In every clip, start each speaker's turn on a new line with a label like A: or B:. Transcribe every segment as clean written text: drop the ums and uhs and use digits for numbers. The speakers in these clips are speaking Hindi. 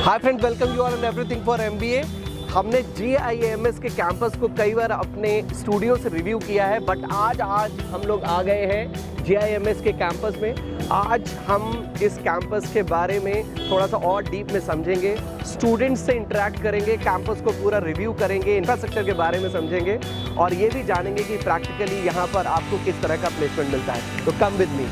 A: Hi friends, welcome you all and everything for MBA. हमने GIMS के कैंपस को कई बार अपने स्टूडियो से रिव्यू किया है, बट आज हम लोग आ गए हैं GIMS के कैंपस में। आज हम इस कैंपस के बारे में थोड़ा सा और डीप में समझेंगे, स्टूडेंट्स से इंटरेक्ट करेंगे, कैंपस को पूरा रिव्यू करेंगे, इंफ्रास्ट्रक्चर के बारे में समझेंगे और ये भी जानेंगे कि प्रैक्टिकली यहाँ पर आपको किस तरह का प्लेसमेंट मिलता है। तो कम विद मी।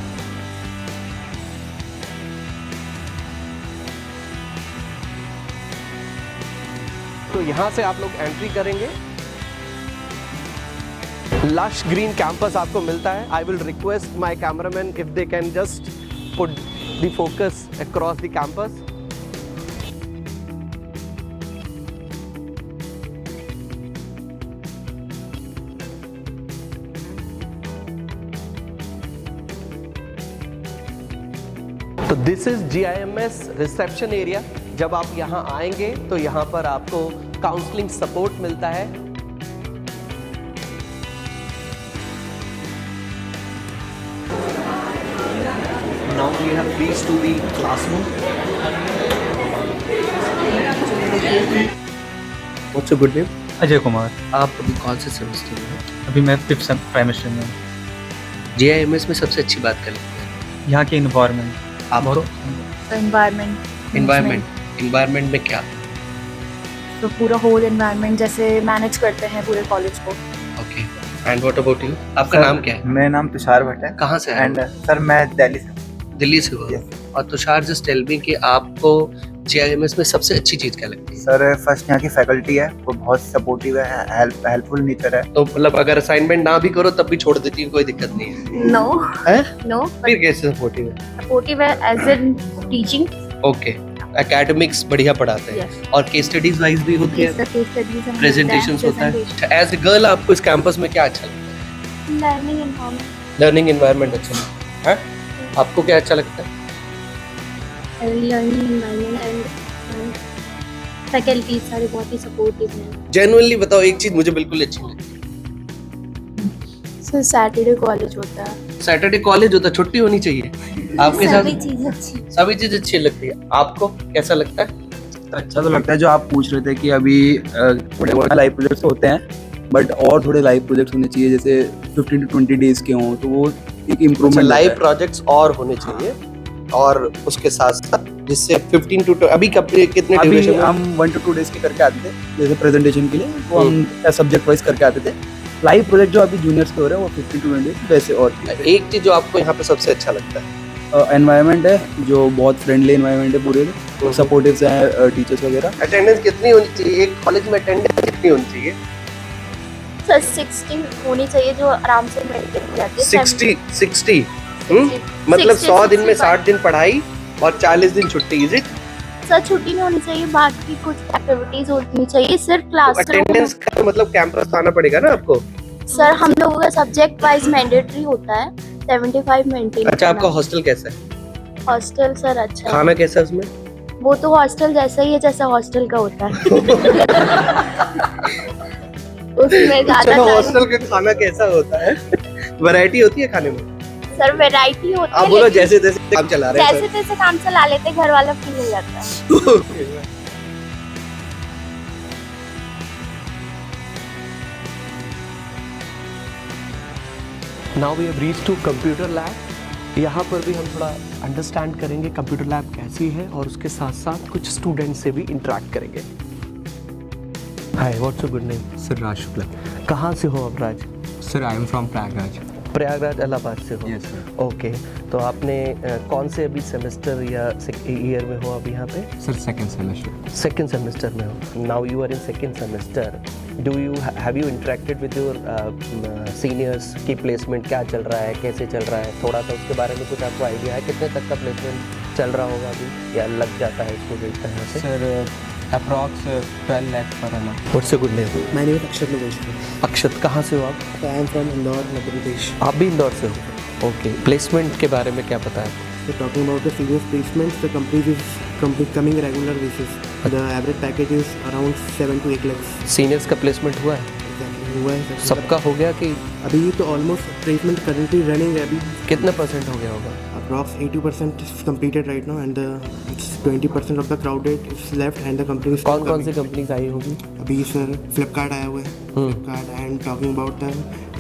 A: तो यहाँ से आप लोग एंट्री करेंगे, लश ग्रीन कैंपस आपको मिलता है। I will request my cameraman if they can just put the focus across the campus. तो this is GIMS reception area. जब आप यहाँ आएंगे तो यहाँ पर आपको काउंसलिंग सपोर्ट मिलता है। Now we have reached to the classroom. What's your good name?
B: Ajay Kumar.
C: आप अभी कौन से सेमेस्टर में हो?
B: अभी मैं 5th सेमेस्टर में हूँ।
C: GIMS में सबसे अच्छी बात क्या लगती है?
B: यहाँ की इन्वायरमेंट
C: आपको?
D: एनवायरनमेंट
C: में क्या?
D: तो पूरा होल एनवायरनमेंट जैसे मैनेज करते हैं पूरे कॉलेज को।
C: Okay, and what about you? आपका नाम क्या है?
E: मेरा नाम तुषार भट्ट है।
C: कहाँ से
E: एंड सर मैं दिल्ली से
C: हो। और तुषार, जस्ट टेल मी कि आपको GIMS में सबसे अच्छी चीज क्या लगती है?
E: सर फर्स्ट यहाँ की फैकल्टी है, वो बहुत सपोर्टिव है, हेल्पफुल नेचर है।
C: तो मतलब अगर असाइनमेंट ना भी करो तब भी छोड़ देती है, कोई दिक्कत नहीं है?
D: नो
C: फिर कैसे सपोर्टिव है?
D: सपोर्टिव है as in teaching.
C: Okay, academics बढ़िया पढ़ाते हैं।
D: Yes.
C: और केस स्टडीज वाइज भी होती है, प्रेजेंटेशंस होता है। एज अ गर्ल आपको इस कैंपस में क्या अच्छा लगता है? लर्निंग एनवायरनमेंट अच्छा लगता है। आपको क्या अच्छा लगता है?
F: लर्निंग एनवायरनमेंट एंड फैकल्टी सारे बहुत ही सपोर्टिव हैं।
C: जेन्युइनली बताओ, एक चीज मुझे बिल्कुल अच्छी लगती है।
F: सर सैटरडे कॉलेज होता है।
C: सैटरडे कॉलेज होता है, छुट्टी होनी चाहिए। आपके साथ
F: सभी चीज
C: अच्छी लगती है। आपको कैसा लगता है?
E: अच्छा तो लगता है। जो आप पूछ रहे थे कि अभी थोड़े बहुत लाइव प्रोजेक्ट्स होते हैं, बट और थोड़े लाइव प्रोजेक्ट्स होने चाहिए, जैसे 15 to 20 डेज के हों, तो वो एक इम्प्रूवमेंट।
C: लाइव प्रोजेक्ट्स और होने चाहिए, और उसके साथ साथ जिससे 15 to अभी कितने ड्यूरेशन में?
E: हम 1 to 2 डेज के करके आते थे, जैसे प्रेजेंटेशन के लिए वो हम सब्जेक्ट वाइज करके आते थे। लाइव प्रोजेक्ट जो अभी जूनियर्स के हो रहे हैं वो 15 to 20 डेज वैसे। और
C: एक चीज जो आपको यहाँ पे सबसे अच्छा लगता है?
E: एनवायरनमेंट है, जो बहुत फ्रेंडली एनवायरनमेंट है, पूरे सपोर्टिव हैं टीचर्स वगैरह।
C: अटेंडेंस कितनी होनी चाहिए एक कॉलेज में? अटेंडेंस कितनी होनी चाहिए?
F: सर 60 होनी चाहिए, जो आराम से मेंटेन हो जाती है।
C: 60 मतलब 100 दिन में 60 दिन पढ़ाई और 40 दिन छुट्टी। Is it?
F: सर छुट्टी नहीं होनी चाहिए, बाकी कुछ एक्टिविटीज होनी चाहिए, सिर्फ क्लास।
C: अटेंडेंस का मतलब कैंपस आना पड़ेगा ना आपको?
F: सर हम लोगों का सब्जेक्ट वाइज मैंडेटरी होता है, 75 मेंटेन।
C: अच्छा, आपका हॉस्टल कैसा है?
F: हॉस्टल सर अच्छा है।
C: खाना कैसा है उसमें?
F: वो तो हॉस्टल जैसा ही है जैसा हॉस्टल का होता है। उसमें ज्यादा
C: चलो, हॉस्टल का खाना कैसा होता है? वैरायटी होती है खाने में?
F: सर वैरायटी होती है।
C: आप बोलो जैसे तैसे काम चला रहे हैं।
F: जैसे तैसे काम चला लेते, घर वाला फ्री हो जाता है।
A: Now we have reached to computer lab. यहाँ पर भी हम थोड़ा अंडरस्टैंड करेंगे कंप्यूटर लैब कैसी है, और उसके साथ साथ कुछ स्टूडेंट्स से भी इंटरेक्ट करेंगे। Hi, what's your good name?
G: Sir Raj Shukla.
A: कहाँ से हो आप Raj?
G: Sir I am from Prayagraj.
A: Prayagraj Allahabad से हो?
G: Yes sir.
A: ओके, तो आपने कौन से अभी सेमेस्टर या ईयर में हो अभी यहाँ पे?
G: Sir second semester.
A: Second semester में हो। Now you are in second semester. Do you have you interacted with your seniors की प्लेसमेंट क्या चल रहा है, कैसे चल रहा है? थोड़ा सा उसके बारे में कुछ आपको आइडिया है? कितने तक का प्लेसमेंट चल रहा होगा अभी, या लग जाता है स्टूडेंट का यहाँ से?
G: सर अप्रॉक्स 12 लाख पर annum।
A: What's your good name?
H: My name is Akshat Nageshwar.
A: अक्षत, कहाँ से हो आप?
H: I am from Indore, Madhya Pradesh.
A: आप भी इंदौर से हो? ओके, प्लेसमेंट के बारे में क्या पता है?
H: So talking about the seniors placements, the companies is coming regular basis. The average package is around 7 to 8 lakhs.
A: Seniors का प्लेसमेंट हुआ है?
H: Exactly हुआ है
A: सबका हो गया कि
H: अभी तो ऑलमोस्ट प्लेसमेंट करंटली रनिंग है अभी।
A: कितने % हो गया होगा?
H: approx 80% is completed right now, and it's 20% of the crowded is left, and the company is still
A: कौन कौन सी
H: coming.
A: कंपनीज आई होगी?
H: अभी सर फ्लिपकार्ट आया हुआ है, Flipkart and talking about the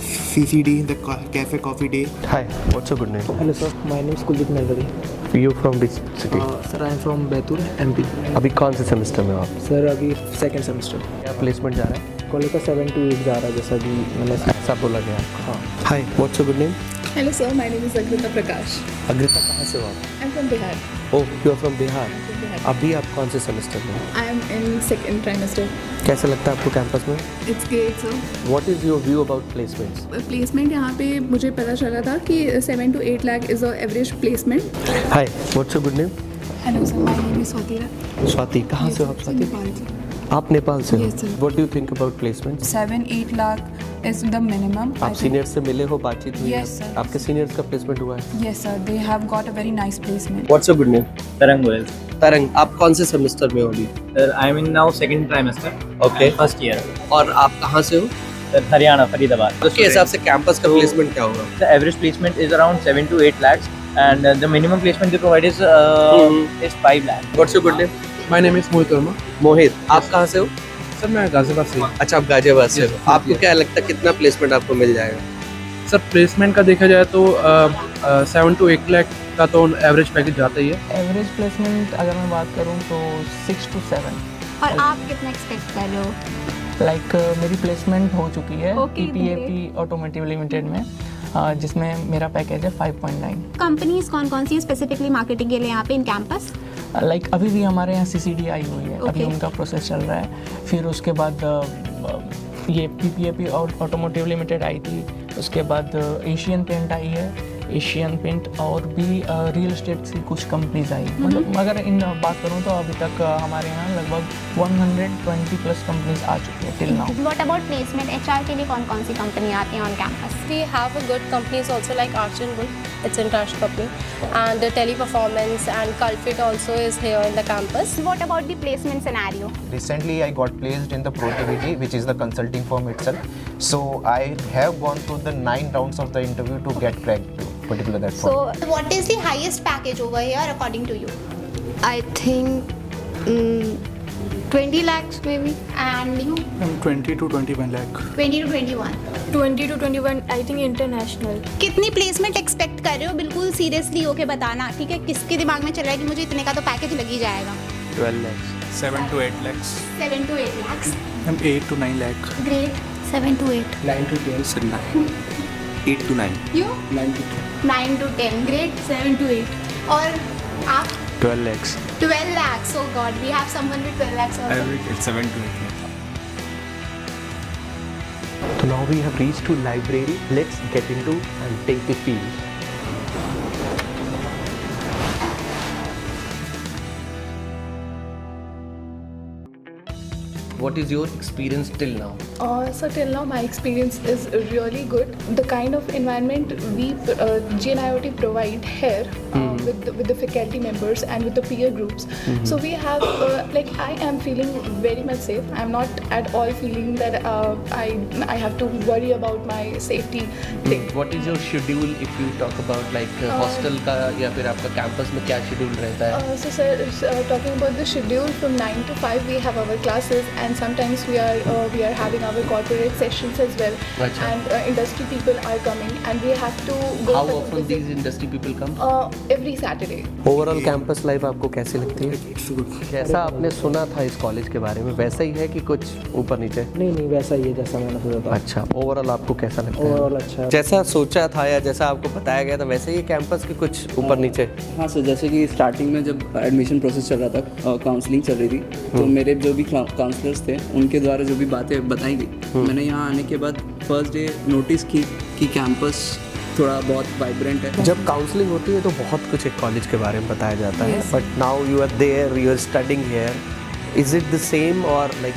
H: CCD, the cafe coffee day.
A: Hi, what's your good name?
I: Hello sir, my name is Kuldeep Nalwari.
A: You from which city?
I: Sir, I am from Baitul, MP.
A: अभी कौन से सेमेस्टर में हो आप?
I: Sir, अभी second semester.
A: क्या प्लेसमेंट जा रहा है?
I: कॉलेज का 7 to 8 जा रहा है, जैसा भी मैंने.
A: ऐसा बोला गया आपको? हाँ. Hi, what's your good name?
J: Hello sir, my name is Agrita Prakash.
A: Agrita, कहाँ से हो आप?
J: I'm from Bihar.
A: Oh, you are from Bihar.
J: I'm from Bihar.
A: अभी आप कौन से सेमेस्टर में हो?
J: I am in second trimester.
A: कैसा लगता है आपको कैंपस में?
J: It's great sir.
A: What is your view about placements?
J: Placement यहाँ पे मुझे पता चला था कि 7 to 8 lakh is the average placement.
A: Hi, what's your good name?
J: Hello sir, my name is Swati.
A: Swati, कहाँ से हो आप स्वाति?
J: Nepal से.
A: आप नेपाल से हो?
J: Yes, sir.
A: What do you think about placement?
J: 7-8 lakh is the minimum.
A: आप सीनियर्स से मिले हो, बातचीत हुई है?
J: Yes, sir.
A: आपके सीनियर्स का प्लेसमेंट हुआ है?
J: Yes sir, they have got a very nice placement.
C: What's your good name?
K: तरंग गोयल.
C: तरंग, आप कौन से सेमेस्टर में हो अभी?
K: Sir I M in now second trimester.
C: Okay.
K: First year.
C: और आप कहाँ से हो?
K: सर हरियाणा फरीदाबाद.
C: उसके हिसाब से कैंपस का प्लेसमेंट क्या होगा?
K: The average placement is around 7 to 8 lakhs and the minimum placement they provide is 5 lakhs.
C: What's your good name?
H: My name is Mohit Verma.
C: Mohit, आप कहाँ से हो?
H: सर मैं गाजियाबाद से.
C: अच्छा, आप गाजियाबाद से हो. आपको क्या लगता है कितना प्लेसमेंट आपको मिल जाएगा?
L: सर प्लेसमेंट का देखा जाए तो 7 to 8 लाख का तो एवरेज पैकेज जाता ही है.
I: एवरेज प्लेसमेंट अगर मैं बात करूँ तो 6 to 7.
F: और आप कितना एक्सपेक्ट कर रहे हो?
I: लाइक मेरी प्लेसमेंट हो चुकी है
F: Okay,
I: PPAP ऑटोमोटिव लिमिटेड में, जिसमें मेरा पैकेज है 5.9.
F: कंपनीज कौन कौन सी स्पेसिफिकली मार्केटिंग के लिए यहाँ पे इन कैंपस?
I: लाइक अभी भी हमारे यहाँ CCD आई हुई है, अभी
F: Okay.
I: उनका प्रोसेस चल रहा है. फिर उसके बाद ये PPAP और ऑटोमोटिव लिमिटेड आई थी. उसके बाद एशियन पेंट आई है, एशियन पेंट, और भी रियल एस्टेट की कुछ कंपनीज आई. मतलब अगर इन बात करूँ तो अभी तक हमारे यहाँ लगभग 120 प्लस कंपनीज आ चुकी है till now.
F: What about placement? HR के लिए कौन कौन सी कंपनी आती हैं on campus?
J: We have a good companies also like Arch & Bull. It's an international company. And Teleperformance and Culfit also is here in the campus.
F: What about the placement scenario?
M: Recently, I got placed in the Protivity, which is the consulting firm itself. So I have gone through the 9 rounds of the interview to get cracked to particular that
F: So,
M: firm.
F: what is the highest package over here according to you?
J: I think 20 lakhs maybe.
F: And you?
L: 20 to 21 lakh.
F: 20 to 21.
J: 20 to 21 I think international.
F: कितनी प्लेसमेंट एक्सपेक्ट कर रहे हो? बिल्कुल सीरियसली होके बताना, ठीक है? किसके दिमाग में चल रहा है कि मुझे इतने का तो पैकेज लग ही जाएगा?
A: 12 lakhs.
L: 7 to 8 lakhs.
F: 7 to 8 lakhs.
L: 8 to 9 lakh.
F: Great. 7 to 8.
E: 9 to 12. Sir, 8 to 9.
F: You?
E: 9 to 10.
F: 9 to 10. Great. 7 to 8. और आप?
A: 12 lakhs.
F: 12 lakhs. Oh God, we have someone with 12 lakhs also.
E: It's 7 to 8 lakh.
A: So now we have reached to library. Let's get into and take the field.
C: What is your experience till now?
J: So till now my experience is really good. The kind of environment we GNIOT provide here with the faculty members and with the peer groups. So we have like I am feeling very much safe. I'm not at all feeling that I have to worry about my safety thing.
C: What is your schedule if you talk about like hostel का या फिर आपका campus में क्या schedule रहता है?
J: So sir, talking about the schedule, from 9 to 5 we have our classes, and sometimes we are having our corporate sessions as well.
C: Achha.
J: And industry people are coming, and we have to go.
C: How
J: for
C: often
J: visit,
C: these industry people come?
J: Every Saturday.
A: Overall campus life आपको कैसी लगती है?
H: It's good.
A: जैसा आपने सुना था इस कॉलेज के बारे में वैसा ही है कि कुछ ऊपर नीचे?
I: नहीं वैसा ही है जैसा मैंने सोचा था.
A: अच्छा, ओवरऑल आपको कैसा लगता है?
I: ओवरऑल अच्छा है.
A: जैसा सोचा था या जैसा आपको बताया गया था वैसे ही कैंपस के कुछ ऊपर नीचे?
E: हाँ सर, जैसे कि स्टार्टिंग में जब एडमिशन प्रोसेस चल रहा था, काउंसलिंग चल रही थी, तो मेरे जो भी काउंसलर्स थे उनके द्वारा जो भी बातें बताई गई, मैंने यहाँ आने के बाद फर्स्ट डे नोटिस की कि कैंपस थोड़ा बहुत वाइब्रेंट है.
A: जब काउंसलिंग होती है तो बहुत कुछ एक कॉलेज के बारे में बताया जाता है, but now you are there, you are studying here. Is it the same और लाइक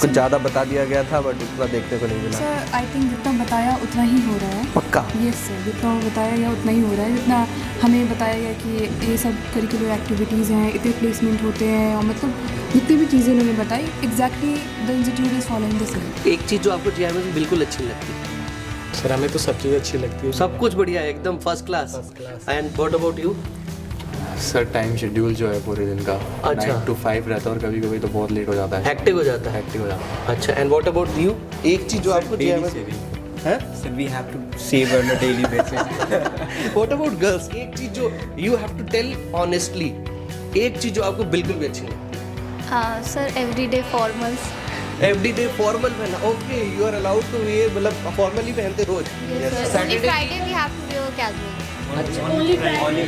A: कुछ ज़्यादा बता दिया गया था बट उतना देखने को नहीं मिला?
J: सर आई थिंक जितना बताया उतना ही हो रहा है.
A: पक्का?
J: यस सर, जितना बताया गया उतना ही हो रहा है. जितना हमें बताया गया कि ये सब करिकुलर एक्टिविटीज़ हैं, इतने प्लेसमेंट होते हैं, और मतलब जितनी भी चीज़ें उन्होंने बताई exactly the institute is following the same.
C: एक चीज़ जो आपको GIMS में बिल्कुल अच्छी नहीं लगती?
N: सर हमें तो सब चीज़ अच्छी लगती है।
C: सब कुछ बढ़िया है, एकदम first class. And what about you?
G: Sir time schedule जो है पूरे दिन का
C: अच्छा।
G: 9 to 5 रहता है और कभी कभी तो बहुत लेट हो जाता है।
C: हेक्टिक हो जाता है।
G: हेक्टिक हो जाता है।
C: अच्छा, एंड व्हाट अबाउट यू? एक चीज जो आपको
G: Daily saving. Sir, we have to save on a daily basis.
C: What about girls? एक चीज जो you have to tell honestly, एक चीज जो आपको बिल्कुल भी अच्छी नहीं।
O: Sir everyday formals.
C: Everyday formal पहनना, okay, you are allowed to wear, मतलब फॉर्मली पहनते रोज।
F: Only Friday we have to wear casual.
O: Only Friday.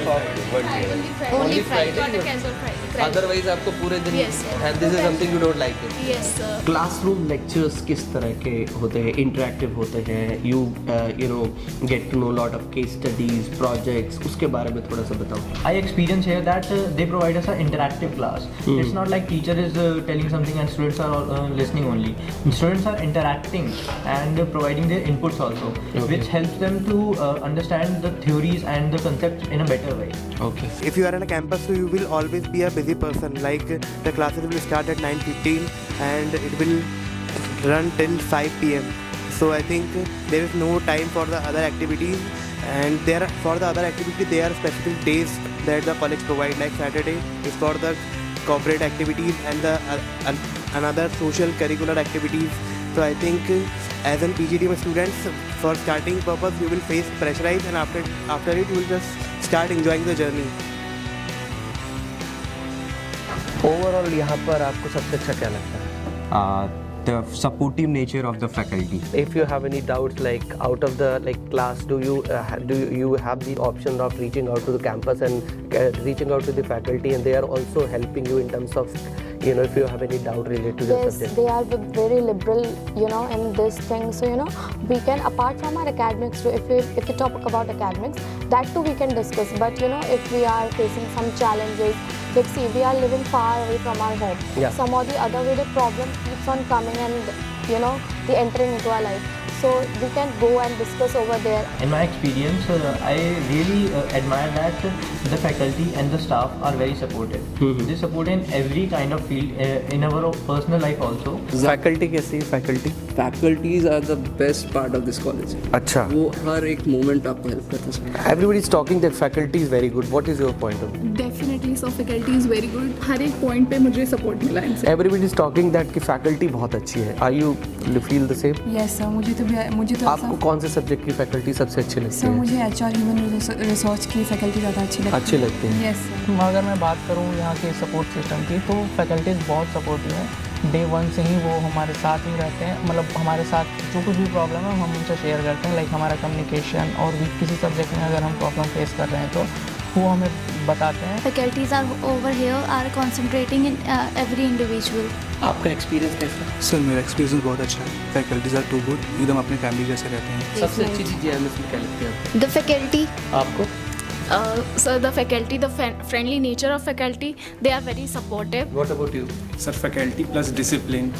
C: Only Friday.
O: Not a casual Friday.
C: Otherwise आपको पूरे दिन,
O: Yes, sir.
C: And this is something you don't like it.
O: Yes, sir.
A: Classroom lectures किस तरह के होते हैं? इंटरेक्टिव होते हैं? You know get to know lot of case studies, projects, उसके बारे में थोड़ा सा बताओ।
K: I experience here that they provide us an interactive class. It's not like teacher is telling something and students are listening only. Students are interacting and providing their inputs also, which helps them to understand the theories and the concepts in a better way.
A: Okay.
H: If you are on a campus, so you will always be a busy person. Like the classes will start at 9:15 and it will run till 5 p.m. So I think there is no time for the other activities, and for the other activity there are specific days that the college provide. Like Saturday is for the corporate activities and the another social curricular activities. So I think as an PGDM students, for starting purpose you will face pressurized, and after it you will just start enjoying the journey.
A: Overall यहाँ पर आपको सबसे अच्छा क्या लगता है?
G: The supportive nature of the faculty.
A: If you have any doubts, like out of the class, do you have the option of reaching out to the campus and reaching out to the faculty, and they are also helping you in terms of, you know, if you have any doubt related to the subject?
P: They are very liberal, you know, in this thing. So, you know, we can, apart from our academics, too, if we talk about academics, that too we can discuss. But, you know, if we are facing some challenges, like see, we are living far away from our home.
A: Yeah.
P: Some or the other way, the problem keeps on coming and, you know, they entering into our life. So we can go and discuss over there.
K: In my experience, I really admire that the faculty and the staff are very supportive. They support in every kind of field, in our personal life also.
A: Faculty कैसी है? Faculty
E: faculties are the best part of this college.
A: अच्छा,
E: वो हर एक मोमेंट आपको हेल्प करते हैं।
A: Everybody is talking that faculty is very good. What is your point of view?
J: Definitely so faculty is very good. हर एक पॉइंट पे मुझे सपोर्ट मिला इनसे।
A: एवरीबडी इज टॉकिंग दैट कि फैकल्टी बहुत अच्छी है। Are you feel the same?
D: Yes sir, मुझे तो
A: आपको कौन से सब्जेक्ट की फैकल्टी सबसे अच्छी लगती
D: सर
A: है?
D: मुझे HR ह्यूमन रिसोर्स की फैकल्टी ज़्यादा अच्छी लगती है।
I: Yes sir. अगर मैं बात करूँ यहाँ के सपोर्ट सिस्टम की, तो फैकल्टीज़ बहुत सपोर्टिव हैं। डे 1 से ही वो हमारे साथ ही रहते हैं, मतलब हमारे साथ जो कुछ भी प्रॉब्लम है हम उनसे शेयर करते हैं। लाइक हमारा कम्युनिकेशन और भी किसी सब्जेक्ट में अगर हम प्रॉब्लम फेस कर रहे हैं तो वो हमें बताते हैं।
O: Faculties are over here are concentrating in every individual.
C: आपका एक्सपीरियंस कैसा है?
N: सर मेरा एक्सपीरियंस बहुत अच्छा है। फैकल्टीज आर टू गुड, एकदम अपनी फैमिली जैसे रहते हैं।
C: सबसे अच्छी चीज़ JIMS में क्या लगती है आपको?
O: The faculty.
C: आपको?
J: Sir, the faculty, the friendly nature of faculty, they are very supportive.
C: What about you?
N: Sir faculty plus discipline.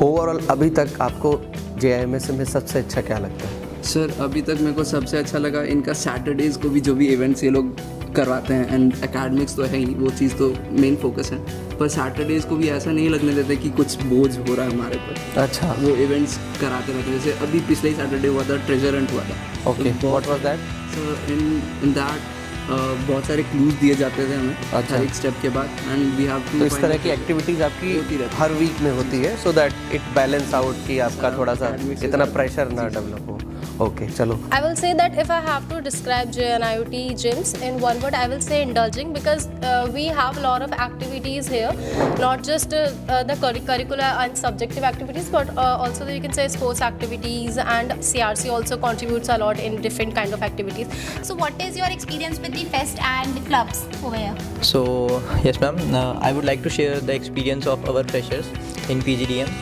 A: Overall अभी तक आपको JIMS में सबसे अच्छा क्या लगता है?
E: सर अभी तक मेरे को सबसे अच्छा लगा इनका सैटरडेज़ को भी जो भी इवेंट्स ये लोग करवाते हैं, एंड एकेडमिक्स तो है ही, वो चीज़ तो मेन फोकस है, पर सैटरडेज़ को भी ऐसा नहीं लगने देते कि कुछ बोझ हो रहा है हमारे पर।
A: अच्छा,
E: वो इवेंट्स कराते रहते हैं। जैसे अभी पिछले ही सैटरडे हुआ था, ट्रेजर हंट हुआ था।
A: Okay, what was that?
E: So in that बहुत सारे क्लूज दिए जाते थे हमें हर एक स्टेप के बाद, एंड वी हैव टू।
A: तो इस तरह की एक्टिविटीज़ आपकी हर वीक में होती है, so that it balance out कि आपका थोड़ा सा इतना प्रेशर ना डेवलप हो। Okay, chalo.
Q: I will say that if I have to describe JNIOT gyms in one word, I will say indulging, because we have a lot of activities here, not just the curricular and subjective activities, but also you can say sports activities, and CRC also contributes a lot in different kind of activities.
F: So what is your experience with the fest and the clubs over here?
K: So yes ma'am, I would like to share the experience of our freshers in PGDM,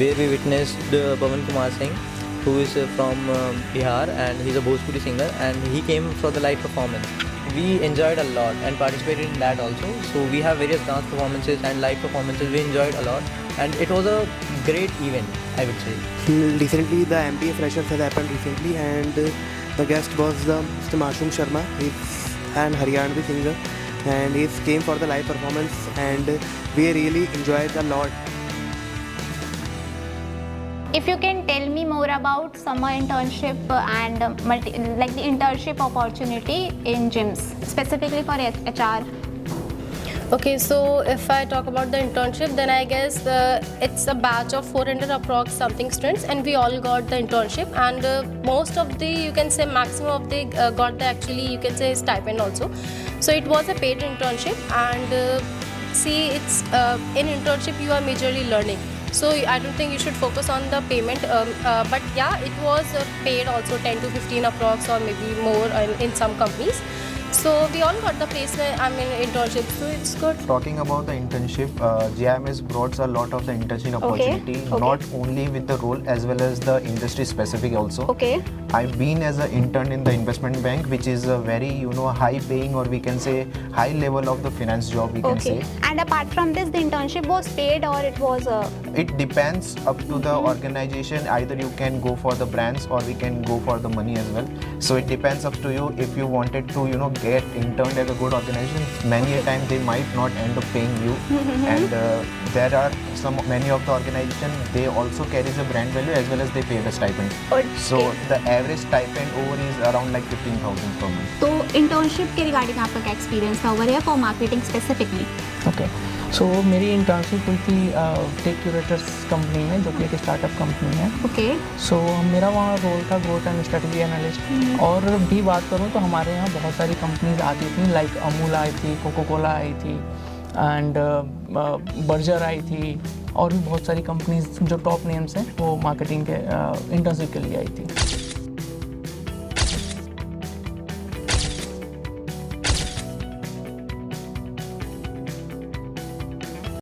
K: where we witnessed Pawan Kumar Singh, who is from Bihar, and he's a Bhojpuri singer, and he came for the live performance. We enjoyed a lot and participated in that also. So we have various dance performances and live performances. We enjoyed a lot, and it was a great event, I would say.
H: Recently, the MBA Freshers has happened recently, and the guest was Mr. Mashum Sharma. He's an Haryanvi singer, and he came for the live performance, and we really enjoyed a lot.
F: If you can tell me more about summer internship and like the internship opportunity in gyms, specifically for HR.
Q: Okay, so if I talk about the internship, then I guess it's a batch of 400 approx something students, and we all got the internship, and most of the, you can say maximum of the got the actually, you can say, stipend also. So it was a paid internship, and see, it's in internship you are majorly learning. So I don't think you should focus on the payment, but yeah, it was paid also 10 to 15 approx or maybe more in some companies. So we all got the placement, I mean internship, so it's good.
M: Talking about the internship, GIMS brought a lot of the internship opportunity, not only with the role as well as the industry specific also.
F: Okay.
M: I've been as an intern in the investment bank, which is a very, you know, high paying, or we can say high level of the finance job, we can say.
F: And apart from this, the internship was paid or it was
M: It depends up to the organization. Either you can go for the brands or we can go for the money as well. So it depends up to you. If you wanted to, you know, get interned at a good organization, many a time they might not end up paying you. And there are many of the organization, they also carries a brand value as well as they pay the stipend. So the average stipend over is around like 15,000 per month.
F: तो internship के regarding आपका क्या experience था over here for marketing specifically?
I: Okay. सो मेरी इंटर्नशिप हुई थी टेक क्यूरेटर्स कंपनी में, जो कि एक स्टार्टअप कंपनी है.
F: ओके.
I: सो मेरा वहाँ रोल था ग्रोथ एंड स्ट्रेटजी एनालिस्ट. और भी बात करूँ तो हमारे यहाँ बहुत सारी कंपनीज आती थी, लाइक अमूल आई थी, कोको कोला आई थी, एंड बर्जर आई थी, और भी बहुत सारी कंपनीज जो टॉप नेम्स हैं वो मार्केटिंग के इंटर्नशिप के लिए आई थी.